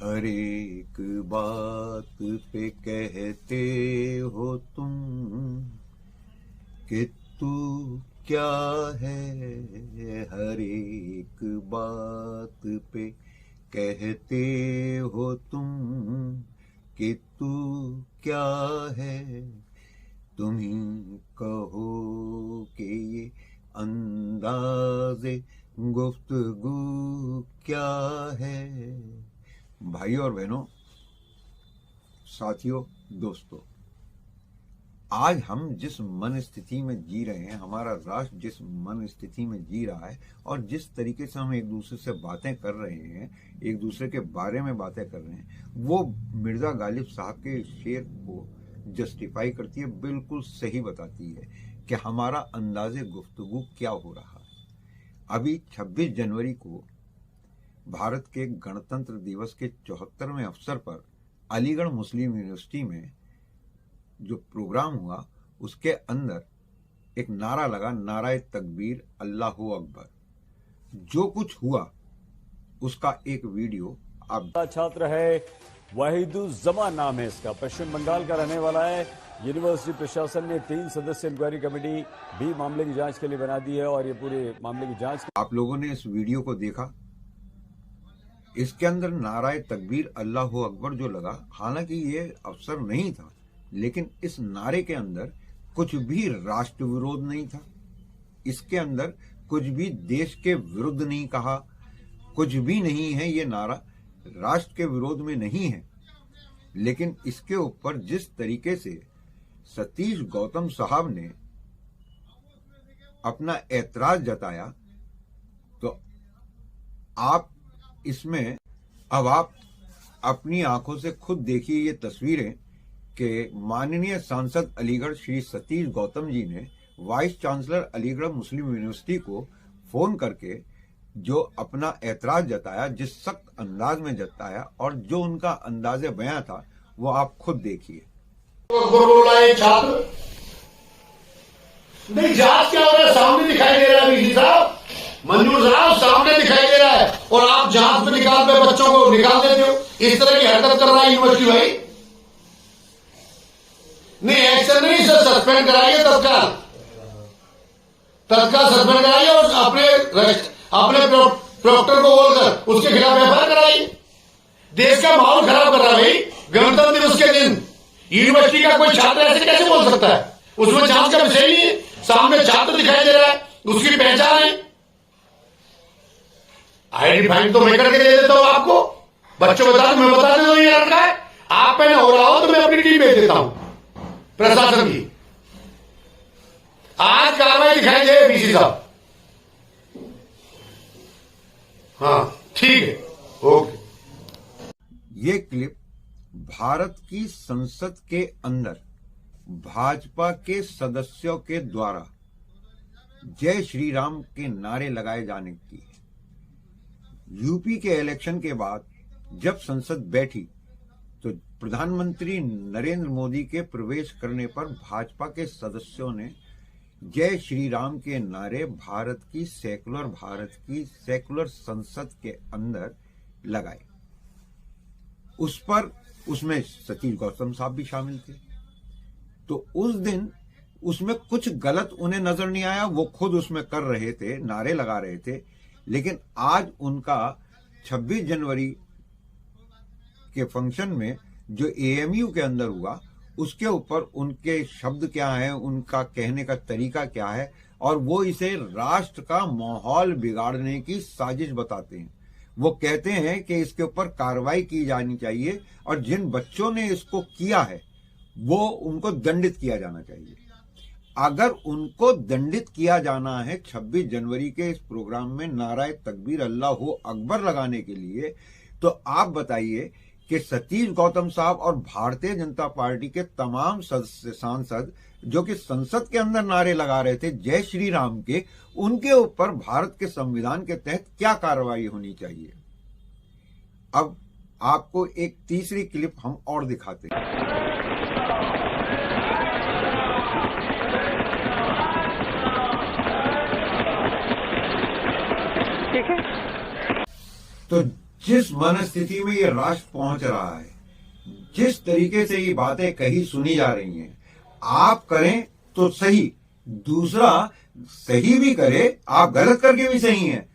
हर एक बात पे कहते हो तुम कि तू क्या है। हर एक बात पे कहते हो तुम कि तू क्या है। तुम ही कहो कि ये अंदाज़े गुफ्तगू क्या है। भाई और बहनों, साथियों, दोस्तों, आज हम जिस मन स्थिति में जी रहे हैं, हमारा राष्ट्र जिस मन स्थिति में जी रहा है और जिस तरीके से हम एक दूसरे से बातें कर रहे हैं, एक दूसरे के बारे में बातें कर रहे हैं, वो मिर्जा गालिब साहब के शेर को जस्टिफाई करती है, बिल्कुल सही बताती है कि हमारा अंदाजे गुफ्तगू क्या हो रहा है। अभी 26 जनवरी को भारत के गणतंत्र दिवस के 74वें अवसर पर अलीगढ़ मुस्लिम यूनिवर्सिटी में जो प्रोग्राम हुआ, उसके अंदर एक नारा लगा, नाराए तकबीर अल्लाहू अकबर। जो कुछ हुआ उसका एक वीडियो आप। छात्र है, वाहिदुज्जमान नाम है इसका, पश्चिम बंगाल का रहने वाला है। यूनिवर्सिटी प्रशासन ने 3 सदस्य इंक्वायरी कमेटी भी मामले की जांच के लिए बना दी है और ये पूरे मामले की जांच। आप लोगों ने इस वीडियो को देखा, इसके अंदर नाराए तकबीर अल्लाहू अकबर जो लगा, हालांकि ये अवसर नहीं था, लेकिन इस नारे के अंदर कुछ भी राष्ट्र विरोध नहीं था, इसके अंदर कुछ भी देश के विरुद्ध नहीं कहा, कुछ भी नहीं है। ये नारा राष्ट्र के विरोध में नहीं है, लेकिन इसके ऊपर जिस तरीके से सतीश गौतम साहब ने अपना ऐतराज जताया, तो आप इसमें अब आप अपनी आंखों से खुद देखिए ये तस्वीरें कि माननीय सांसद अलीगढ़ श्री सतीश गौतम जी ने वाइस चांसलर अलीगढ़ मुस्लिम यूनिवर्सिटी को फोन करके जो अपना ऐतराज जताया, जिस सख्त अंदाज में जताया और जो उनका अंदाजे बयां था, वो आप खुद देखिए। छात्र नहीं, जांच क्या हो रहा है सामने दिखाई दे रहा है। बीसी साहब, मंजूर साहब, सामने दिखाई दे रहा है और आप जांच में निकाल पे बच्चों को निकाल देते हो। इस तरह की हरकत कर रहा है यूनिवर्सिटी भाई। नहीं, एक्शन नहीं सर, सस्पेंड कराइए तत्काल, सस्पेंड कराइए और अपने प्रोक्टर को बोलकर उसके खिलाफ एफआईआर कराइए। देश का माहौल खराब कर रहा है भाई। गणतंत्र दिवस के दिन यूनिवर्सिटी का कोई छात्र ऐसे कैसे बोल सकता है? उसमें जांच का विषय नहीं है। सामने छात्र दिखाई दे रहा है, उसकी पहचान है। आइडेंटिफाइंग तो मैं करके दे देता हूं आपको, बच्चों को बता, मैं बता देता हूं ये लड़का है। आप पे ना हो रहा हो तो मैं अपनी टीम भेज देता हूं प्रशासन की। आज कार्रवाई दिखाई दे बीसी साहब। हाँ, ठीक है, ओके। ये क्लिप भारत की संसद के अंदर भाजपा के सदस्यों के द्वारा जय श्री राम के नारे लगाए जाने की है। यूपी के इलेक्शन के बाद जब संसद बैठी तो प्रधानमंत्री नरेंद्र मोदी के प्रवेश करने पर भाजपा के सदस्यों ने जय श्री राम के नारे भारत की सेकुलर संसद के अंदर लगाए। उसमें सतीश गौतम साहब भी शामिल थे। तो उस दिन उसमें कुछ गलत उन्हें नजर नहीं आया, वो खुद उसमें कर रहे थे, नारे लगा रहे थे। लेकिन आज उनका 26 जनवरी के फंक्शन में जो एएमयू के अंदर हुआ, उसके ऊपर उनके शब्द क्या है, उनका कहने का तरीका क्या है, और वो इसे राष्ट्र का माहौल बिगाड़ने की साजिश बताते हैं। वो कहते हैं कि इसके ऊपर कार्रवाई की जानी चाहिए और जिन बच्चों ने इसको किया है वो उनको दंडित किया जाना चाहिए। अगर उनको दंडित किया जाना है 26 जनवरी के इस प्रोग्राम में नाराए तकबीर अल्लाहू अकबर लगाने के लिए, तो आप बताइए कि सतीश गौतम साहब और भारतीय जनता पार्टी के तमाम सांसद जो कि संसद के अंदर नारे लगा रहे थे जय श्री राम के, उनके ऊपर भारत के संविधान के तहत क्या कार्रवाई होनी चाहिए। अब आपको एक तीसरी क्लिप हम और दिखाते हैं। तो जिस मनस्थिति में ये राष्ट्र पहुंच रहा है, जिस तरीके से ये बातें कही सुनी जा रही हैं, आप करें तो सही, दूसरा सही भी करे, आप गलत करके भी सही हैं।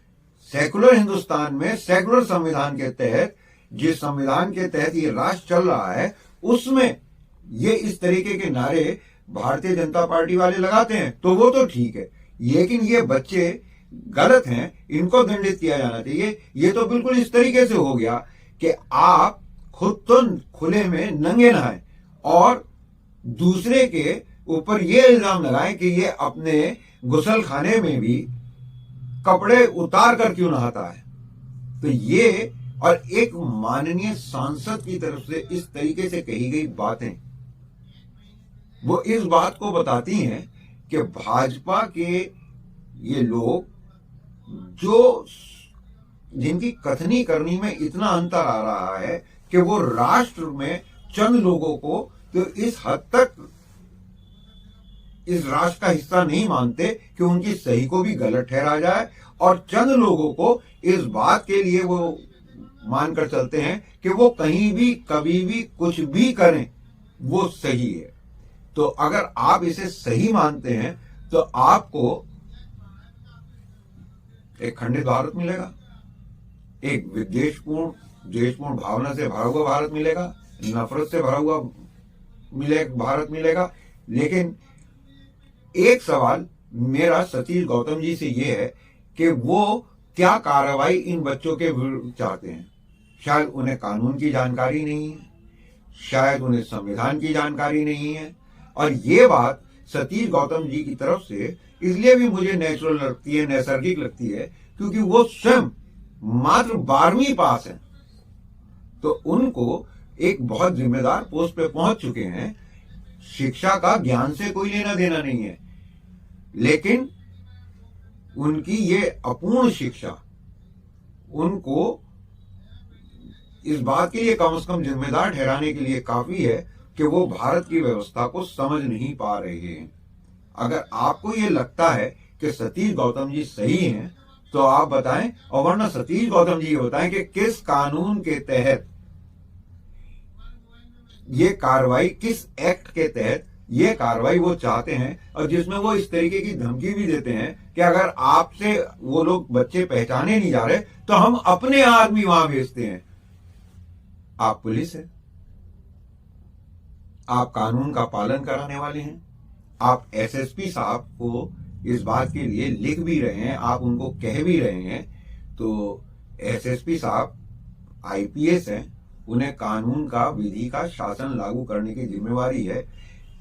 सेकुलर हिंदुस्तान में सेकुलर संविधान के तहत, जिस संविधान के तहत ये राष्ट्र चल रहा है, उसमें ये इस तरीके के नारे भारतीय जनता पार्टी वाले लगाते हैं तो वो तो ठीक है, लेकिन ये बच्चे गलत हैं, इनको दंडित किया जाना चाहिए। ये तो बिल्कुल इस तरीके से हो गया कि आप खुद तो खुले में नंगे नहाए और दूसरे के ऊपर ये इल्जाम लगाएं कि ये अपने गुसल खाने में भी कपड़े उतार कर क्यों नहाता है। तो ये और एक माननीय सांसद की तरफ से इस तरीके से कही गई बातें वो इस बात को बताती हैं कि भाजपा के ये लोग जो जिनकी कथनी करनी में इतना अंतर आ रहा है कि वो राष्ट्र में चंद लोगों को तो इस हद तक इस राष्ट्र का हिस्सा नहीं मानते कि उनकी सही को भी गलत ठहरा जाए, और चंद लोगों को इस बात के लिए वो मानकर चलते हैं कि वो कहीं भी कभी भी कुछ भी करें वो सही है। तो अगर आप इसे सही मानते हैं तो आपको एक खंडित भारत मिलेगा, एक द्वेषपूर्ण भावना से भरा हुआ भारत मिलेगा, नफरत से भरा हुआ भारत मिलेगा। लेकिन एक सवाल मेरा सतीश गौतम जी से ये है कि वो क्या कार्रवाई इन बच्चों के विरुद्ध चाहते हैं। शायद उन्हें कानून की जानकारी नहीं है, शायद उन्हें संविधान की जानकारी नहीं है, और ये बात सतीश गौतम जी की तरफ से इसलिए भी मुझे नेचुरल लगती है, नैसर्गिक लगती है, क्योंकि वो स्वयं मात्र 12वीं पास हैं, तो उनको एक बहुत जिम्मेदार पोस्ट पे पहुंच चुके हैं। शिक्षा का ज्ञान से कोई लेना देना नहीं है, लेकिन उनकी ये अपूर्ण शिक्षा उनको इस बात के लिए कम से कम जिम्मेदार ठहराने के लिए काफी है कि वो भारत की व्यवस्था को समझ नहीं पा रहे हैं। अगर आपको ये लगता है कि सतीश गौतम जी सही हैं तो आप बताएं, और वरना सतीश गौतम जी बताएं कि किस कानून के तहत ये कार्रवाई, किस एक्ट के तहत ये कार्रवाई वो चाहते हैं, और जिसमें वो इस तरीके की धमकी भी देते हैं कि अगर आपसे वो लोग बच्चे पहचाने नहीं जा रहे तो हम अपने आदमी वहां भेजते हैं। आप पुलिस है, आप कानून का पालन कराने वाले हैं, आप एसएसपी साहब को इस बात के लिए लिख भी रहे हैं, आप उनको कह भी रहे हैं, तो एसएसपी साहब आईपीएस हैं, उन्हें कानून का, विधि का शासन लागू करने की जिम्मेवारी है।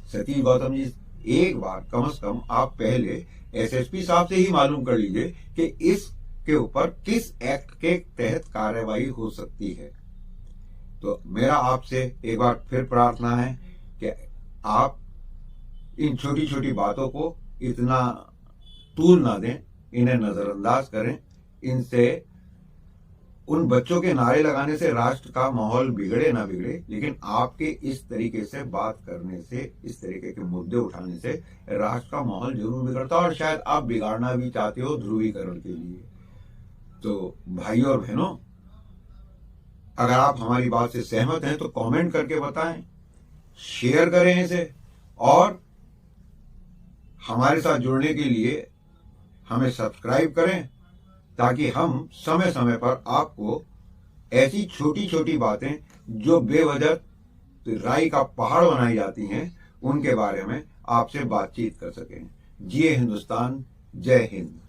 सतीश गौतम जी, एक बार कम से कम आप पहले एसएसपी साहब से ही मालूम कर लीजिए कि इसके ऊपर किस एक्ट के तहत कार्रवाई हो सकती है। तो मेरा आपसे एक बार फिर प्रार्थना है कि आप इन छोटी छोटी बातों को इतना तूल ना दें, इन्हें नजरअंदाज करें। इनसे, उन बच्चों के नारे लगाने से राष्ट्र का माहौल बिगड़े ना बिगड़े, लेकिन आपके इस तरीके से बात करने से, इस तरीके के मुद्दे उठाने से राष्ट्र का माहौल जरूर बिगड़ता है, और शायद आप बिगाड़ना भी चाहते हो ध्रुवीकरण के लिए। तो भाइयों और बहनों, अगर आप हमारी बात से सहमत हैं तो कमेंट करके बताएं, शेयर करें इसे, और हमारे साथ जुड़ने के लिए हमें सब्सक्राइब करें, ताकि हम समय समय पर आपको ऐसी छोटी छोटी बातें जो बेवजह राई का पहाड़ बनाई जाती हैं उनके बारे में आपसे बातचीत कर सकें। जिए हिंदुस्तान, जय हिंद।